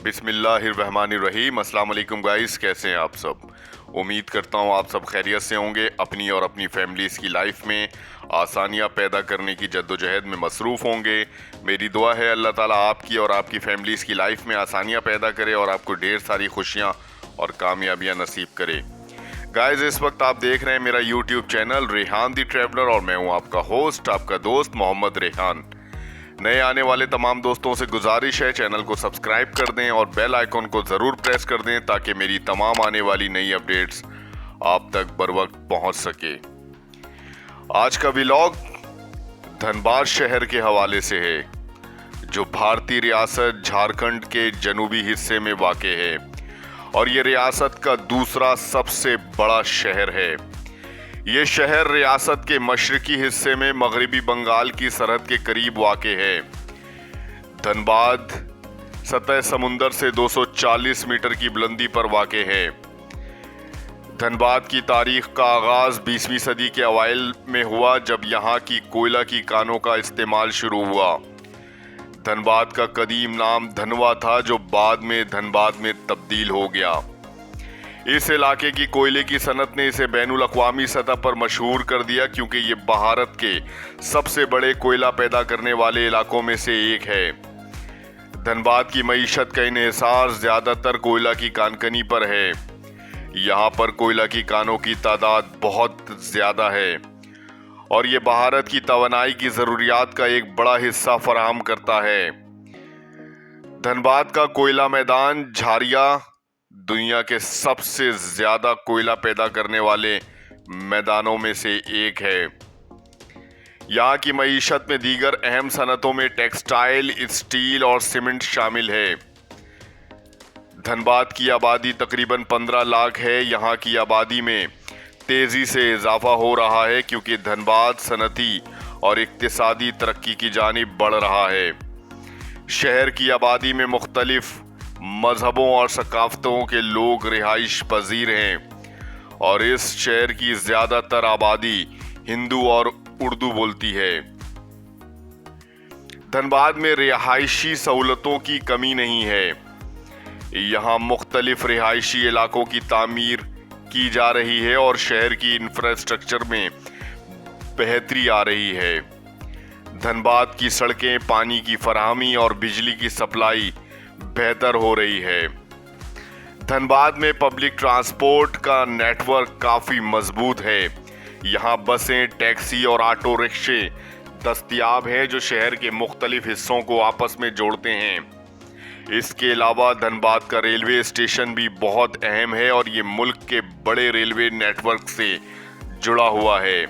बिस्मिल्लाहिर्रहमानिर्रहीम। अस्सलाम वालेकुम गाइस, कैसे हैं आप सब। उम्मीद करता हूँ आप सब खैरियत से होंगे। अपनी और अपनी फैमिलीज़ की लाइफ में आसानियाँ पैदा करने की जद्दोजहद में मसरूफ़ होंगे। मेरी दुआ है अल्लाह ताला आपकी और आपकी फैमिलीज़ की लाइफ में आसानियाँ पैदा करे और आपको ढेर सारी खुशियाँ और कामयाबियाँ नसीब करे। गाइस, इस वक्त आप देख रहे हैं मेरा यूट्यूब चैनल रेहान दी ट्रैवलर और मैं हूँ आपका होस्ट, आपका दोस्त मोहम्मद रेहान। नए आने वाले तमाम दोस्तों से गुजारिश है चैनल को सब्सक्राइब कर दें और बेल आइकॉन को ज़रूर प्रेस कर दें ताकि मेरी तमाम आने वाली नई अपडेट्स आप तक बर वक्त पहुँच सके। आज का व्लॉग धनबाद शहर के हवाले से है, जो भारतीय रियासत झारखंड के जनूबी हिस्से में वाक़ है और ये रियासत का दूसरा सबसे बड़ा शहर है। ये शहर रियासत के मशरकी हिस्से में मगरबी बंगाल की सरहद के करीब वाक़ है। धनबाद सतह समुंदर से 240 मीटर की बुलंदी पर वाक़ है। धनबाद की तारीख का आगाज़ 20वीं सदी के अवाइल में हुआ, जब यहाँ की कोयला की कानों का इस्तेमाल शुरू हुआ। धनबाद का कदीम नाम धनवा था, जो बाद में धनबाद में तब्दील हो गया। इस इलाके की कोयले की सनत ने इसे बैनुल अक़वामी सतह पर मशहूर कर दिया, क्योंकि ये भारत के सबसे बड़े कोयला पैदा करने वाले इलाकों में से एक है। धनबाद की मईशत का इन्हिसार ज़्यादातर कोयला की कानकनी पर है। यहाँ पर कोयला की कानों की तादाद बहुत ज़्यादा है और ये भारत की तवानाई की ज़रूरियात का एक बड़ा हिस्सा फराहम करता है। धनबाद का कोयला मैदान झारिया दुनिया के सबसे ज़्यादा कोयला पैदा करने वाले मैदानों में से एक है। यहाँ की मईशत में दीगर अहम सनतों में टेक्सटाइल, स्टील और सीमेंट शामिल है। धनबाद की आबादी तकरीबन 15 लाख है। यहाँ की आबादी में तेज़ी से इजाफा हो रहा है, क्योंकि धनबाद सनती और इक्तिसादी तरक्की की जानिब बढ़ रहा है। शहर की आबादी में मुख्तलिफ मजहबों और सकाफ़तों के लोग रिहाइश पजीर हैं और इस शहर की ज़्यादातर आबादी हिंदू और उर्दू बोलती है। धनबाद में रिहायशी सहूलतों की कमी नहीं है। यहाँ मुख्तलिफ रिहायशी इलाकों की तामीर की जा रही है और शहर की इंफ्रास्ट्रक्चर में बेहतरी आ रही है। धनबाद की सड़कें, पानी की फराहमी और बिजली की सप्लाई बेहतर हो रही है। धनबाद में पब्लिक ट्रांसपोर्ट का नेटवर्क काफ़ी मजबूत है। यहाँ बसें, टैक्सी और ऑटो रिक्शे दस्तयाब हैं, जो शहर के मुख्तलिफ हिस्सों को आपस में जोड़ते हैं। इसके अलावा धनबाद का रेलवे स्टेशन भी बहुत अहम है और ये मुल्क के बड़े रेलवे नेटवर्क से जुड़ा हुआ है,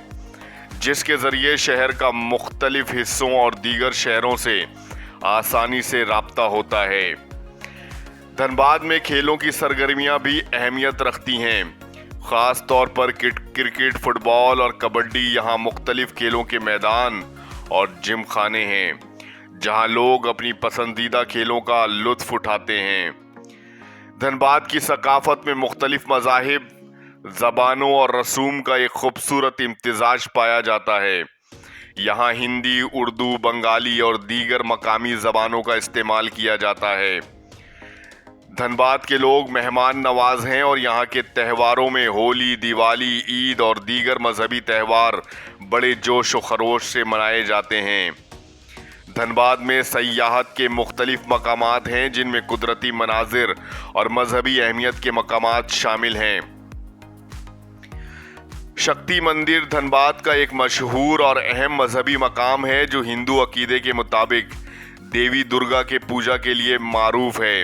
जिसके ज़रिए शहर का मुख्तलिफ हिस्सों और दीगर शहरों से आसानी से राब्ता होता है। धनबाद में खेलों की सरगर्मियां भी अहमियत रखती हैं। ख़ास तौर पर क्रिकेट, फुटबॉल और कबड्डी। यहाँ मुख्तलिफ खेलों के मैदान और जिम खाने हैं, जहाँ लोग अपनी पसंदीदा खेलों का लुत्फ़ उठाते हैं। धनबाद की सकाफ़त में मुख्तलिफ मज़ाहिब, ज़बानों और रसूम का एक खूबसूरत इम्तिज़ाज पाया जाता है। यहाँ हिंदी, उर्दू, बंगाली और दीगर मकामी ज़बानों का इस्तेमाल किया जाता है। धनबाद के लोग मेहमान नवाज हैं और यहाँ के त्योहारों में होली, दिवाली, ईद और दीगर मजहबी त्यौहार बड़े जोश व खरोश से मनाए जाते हैं। धनबाद में सयाहत के मुख्तलिफ मकामात हैं, जिनमें कुदरती मनाजिर और मजहबी अहमियत के मकामात शामिल हैं। शक्ति मंदिर धनबाद का एक मशहूर और अहम मजहबी मकाम है, जो हिंदू अकीदे के मुताबिक देवी दुर्गा के पूजा के लिए मारूफ है।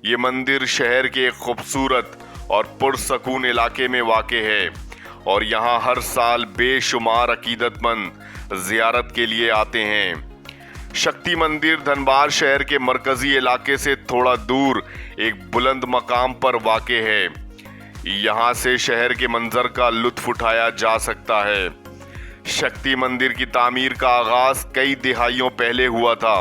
ये मंदिर शहर के एक खूबसूरत और पुरसकून इलाके में वाक़े है और यहाँ हर साल बेशुमार अकीदतमंद ज़ियारत के लिए आते हैं। शक्ति मंदिर धनबाद शहर के मरकज़ी इलाके से थोड़ा दूर एक बुलंद मकाम पर वाक़े है। यहाँ से शहर के मंजर का लुत्फ़ उठाया जा सकता है। शक्ति मंदिर की तामीर का आगाज़ कई दिहाइयों पहले हुआ था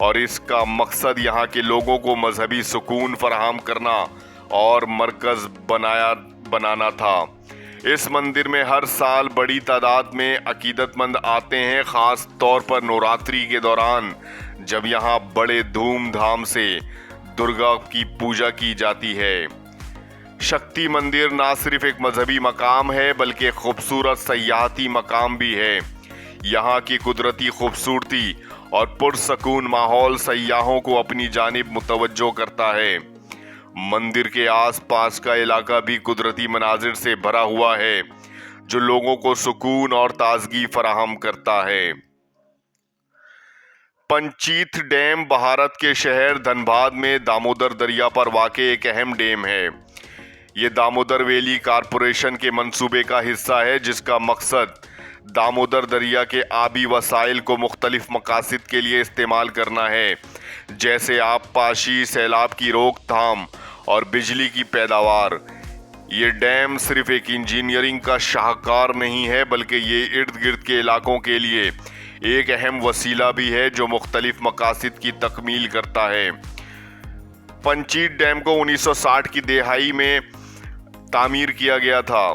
और इसका मकसद यहाँ के लोगों को मजहबी सुकून फराहम करना और मरकज़ बनाना था। इस मंदिर में हर साल बड़ी तादाद में अकीदतमंद आते हैं, ख़ास तौर पर नवरात्रि के दौरान, जब यहाँ बड़े धूमधाम से दुर्गा की पूजा की जाती है। शक्ति मंदिर ना सिर्फ एक मजहबी मकाम है बल्कि एक खूबसूरत सयाहती मकाम भी है। यहाँ की कुदरती खूबसूरती और पुरसकून माहौल सयाहों को अपनी जानिब मुतवज्जो करता है। मंदिर के आसपास का इलाका भी कुदरती मनाजिर से भरा हुआ है जो लोगों को सुकून और ताजगी फराहम करता है। पंचीथ डैम भारत के शहर धनबाद में दामोदर दरिया पर वाक़े एक अहम डैम है। ये दामोदर वैली कारपोरेशन के मंसूबे का हिस्सा है जिसका मकसद दामोदर दरिया के आबी वसाइल को मुख्तलिफ मकासद के लिए इस्तेमाल करना है, जैसे आबपाशी, सैलाब की रोकथाम और बिजली की पैदावार। ये डैम सिर्फ एक इंजीनियरिंग का शाहकार नहीं है बल्कि ये इर्द गिर्द के इलाकों के लिए एक अहम वसीला भी है जो मुख्तलिफ मकासद की तकमील करता है। पंचीथ डैम को 1960 की दहाई में तामीर किया गया था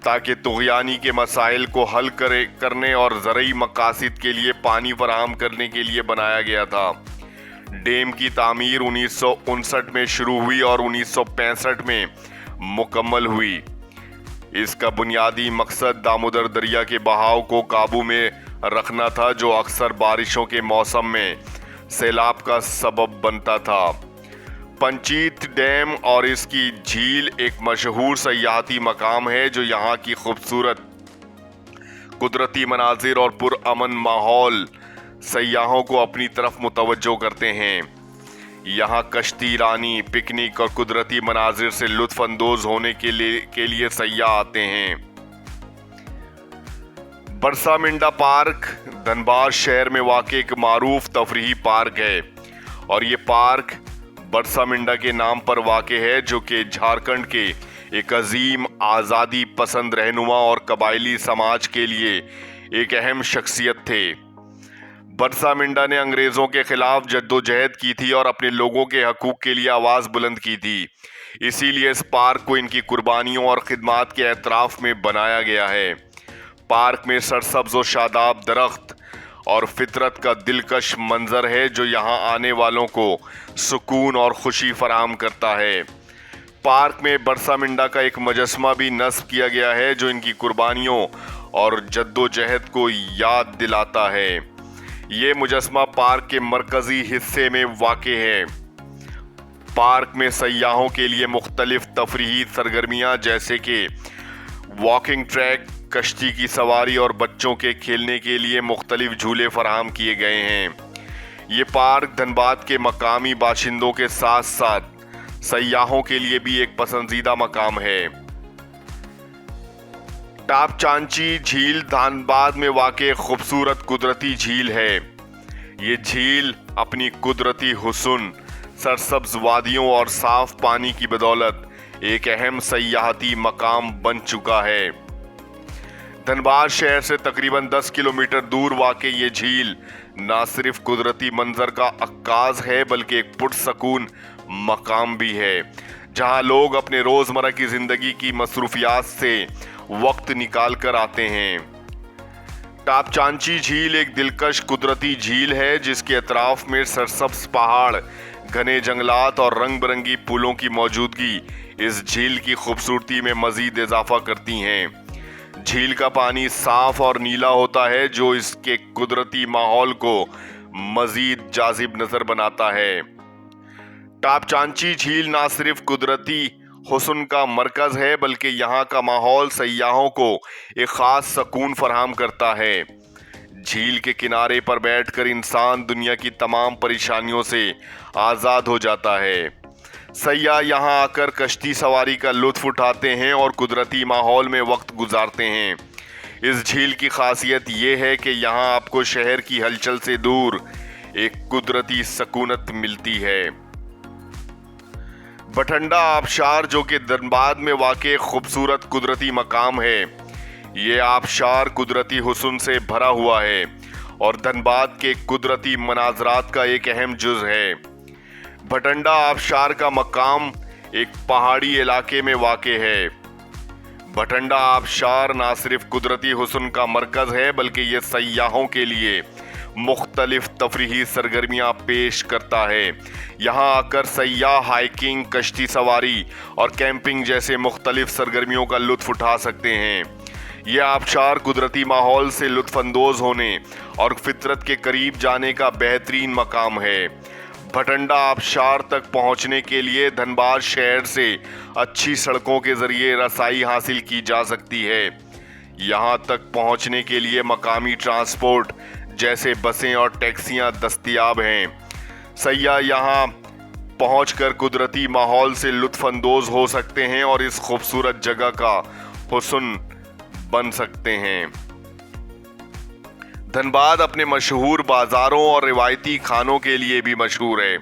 ताकि तुग़यानी के मसाइल को हल करने और ज़रई मकासद के लिए पानी फराहम करने के लिए बनाया गया था। डैम की तामीर 1959 में शुरू हुई और 1965 में मुकम्मल हुई। इसका बुनियादी मकसद दामोदर दरिया के बहाव को काबू में रखना था जो अक्सर बारिशों के मौसम में सैलाब का सबब बनता था। पंचीथ डैम और इसकी झील एक मशहूर सयाहती मकाम है जो यहाँ की खूबसूरत कुदरती मनाजिर और पुरअमन माहौल सयाहों को अपनी तरफ मुतवज्जो करते हैं। यहाँ कश्ती रानी, पिकनिक और कुदरती मनाजिर से लुत्फ अंदोज होने के लिए सयाह आते हैं। बरसामिंडा पार्क धनबाद शहर में वाक़े एक मारूफ तफरीही पार्क है और ये पार्क बरसामिंडा के नाम पर वाक़े है जो कि झारखंड के एक अजीम आज़ादी पसंद रहनुमा और कबायली समाज के लिए एक अहम शख्सियत थे। बरसामिंडा ने अंग्रेज़ों के खिलाफ जद्दोजहद की थी और अपने लोगों के हकूक़ के लिए आवाज़ बुलंद की थी। इसीलिए इस पार्क को इनकी कुर्बानियों और खिदमात के एतराफ़ में बनाया गया है। पार्क में सरसब्ज़ व शादाब दरख्त और फितरत का दिलकश मंजर है जो यहाँ आने वालों को सुकून और खुशी फराहम करता है। पार्क में बरसामिंडा का एक मुजस्मा भी नस्ब किया गया है जो इनकी कुर्बानियों और जद्दोजहद को याद दिलाता है। ये मुजस्मा पार्क के मरकजी हिस्से में वाक़े है। पार्क में सयाहों के लिए मुख्तलिफ तफरीही सरगर्मियाँ जैसे कि वॉकिंग ट्रैक, कश्ती की सवारी और बच्चों के खेलने के लिए मुख्तलिफ झूले फराहम किए गए हैं। ये पार्क धनबाद के मकामी बाशिंदों के साथ साथ सयाहों के लिए भी एक पसंदीदा मकाम है। टापचांची झील धनबाद में वाक़े खूबसूरत कुदरती झील है। ये झील अपनी कुदरती हुस्न, सरसब्ज वादियों और साफ पानी की बदौलत एक अहम सयाहती मकाम बन चुका है। धनबाद शहर से तकरीबन 10 किलोमीटर दूर वाक़े ये झील ना सिर्फ कुदरती मंजर का अक्काज है बल्कि एक पुरसकून मकाम भी है जहां लोग अपने रोज़मर्रा की ज़िंदगी की मसरूफियात से वक्त निकाल कर आते हैं। टापचांची झील एक दिलकश कुदरती झील है जिसके अतराफ में सरसब्ज पहाड़, घने जंगलात और रंग बिरंगी पुलों की मौजूदगी इस झील की खूबसूरती में मज़ीद इजाफा करती हैं। झील का पानी साफ और नीला होता है जो इसके कुदरती माहौल को मज़ीद जाजिब नज़र बनाता है। टापचांची झील ना सिर्फ कुदरती हुस्न का मरकज़ है बल्कि यहाँ का माहौल सयाहों को एक ख़ास सुकून फराहम करता है। झील के किनारे पर बैठकर इंसान दुनिया की तमाम परेशानियों से आज़ाद हो जाता है। सयाह यहाँ आकर कश्ती सवारी का लुत्फ उठाते हैं और कुदरती माहौल में वक्त गुजारते हैं। इस झील की खासियत ये है कि यहाँ आपको शहर की हलचल से दूर एक कुदरती सकूनत मिलती है। बठंडा आबशार जो कि धनबाद में वाक़े खूबसूरत कुदरती मकाम है। ये आबशार कुदरती हुस्न से भरा हुआ है और धनबाद के कुदरती मनाजरात का एक अहम जुज़ है। बठंडा आबशार का मकाम एक पहाड़ी इलाके में वाक़े है। बठंडा आबशार ना सिर्फ कुदरती हुस्न का मरकज़ है बल्कि ये सयाहों के लिए मुख्तलिफ तफरीही सरगर्मियां पेश करता है। यहाँ आकर सयाह हाइकिंग, कश्ती सवारी और कैंपिंग जैसे मुख्तलिफ सरगर्मियों का लुत्फ उठा सकते हैं। ये आबशार कुदरती माहौल से लुत्फ अंदोज होने और फितरत के करीब जाने का बेहतरीन मकाम है। भटंडा आबशार तक पहुंचने के लिए धनबाद शहर से अच्छी सड़कों के जरिए रसाई हासिल की जा सकती है। यहाँ तक पहुंचने के लिए मकामी ट्रांसपोर्ट जैसे बसें और टैक्सियां दस्तयाब हैं। सयाह यहाँ पहुंचकर कुदरती माहौल से लुत्फ अंदोज हो सकते हैं और इस खूबसूरत जगह का हुस्न बन सकते हैं। धनबाद अपने मशहूर बाजारों और रिवायती खानों के लिए भी मशहूर है।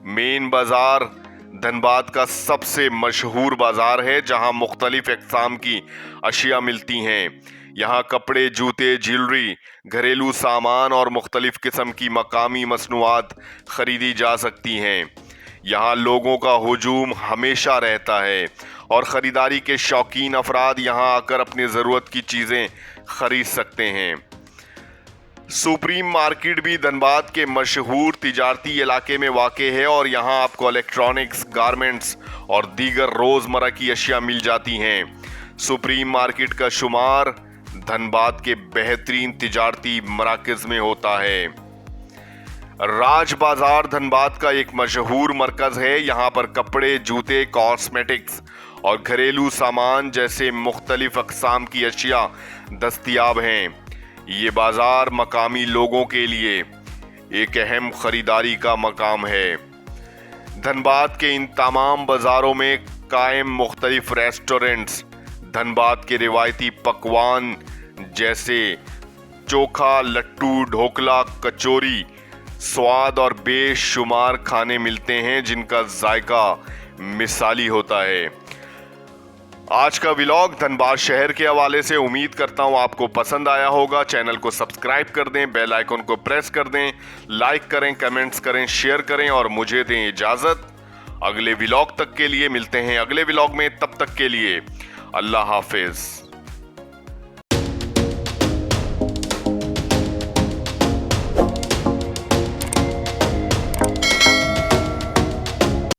मेन बाजार धनबाद का सबसे मशहूर बाजार है, जहां मुख्तलिफ अक़साम की अशिया मिलती हैं। यहाँ कपड़े, जूते, ज्वेलरी, घरेलू सामान और मुख्तलिफ किस्म की मकामी मसनूआत खरीदी जा सकती हैं। यहाँ लोगों का हुजूम हमेशा रहता है और ख़रीदारी के शौकीन अफराद यहाँ आकर अपनी ज़रूरत की चीज़ें खरीद सकते हैं। सुप्रीम मार्केट भी धनबाद के मशहूर तिजारती इलाके में वाक़ है और यहाँ आपको इलेक्ट्रॉनिक्स, गारमेंट्स और दीगर रोज़मर्रा की अशिया मिल जाती हैं। सुप्रीम मार्केट का शुमार धनबाद के बेहतरीन तिजारती मराकज़ में होता है। राज बाजार धनबाद का एक मशहूर मरकज़ है। यहाँ पर कपड़े, जूते, कॉस्मेटिक्स और घरेलू सामान जैसे मुख्तलिफ अक़साम की अशिया दस्तयाब हैं। ये बाजार मकामी लोगों के लिए एक अहम खरीदारी का मकाम है। धनबाद के इन तमाम बाजारों में कायम मुख्तलिफ रेस्टोरेंट्स धनबाद के रिवायती पकवान जैसे चोखा, लट्टू, ढोकला, कचौरी, स्वाद और बेशुमार खाने मिलते हैं जिनका जायका मिसाली होता है। आज का व्लॉग धनबाद शहर के हवाले से उम्मीद करता हूं आपको पसंद आया होगा। चैनल को सब्सक्राइब कर दें, बेल आइकन को प्रेस कर दें, लाइक करें, कमेंट्स करें, शेयर करें और मुझे दें इजाज़त। अगले व्लॉग तक के लिए मिलते हैं अगले व्लॉग में। तब तक के लिए अल्लाह हाफिज़।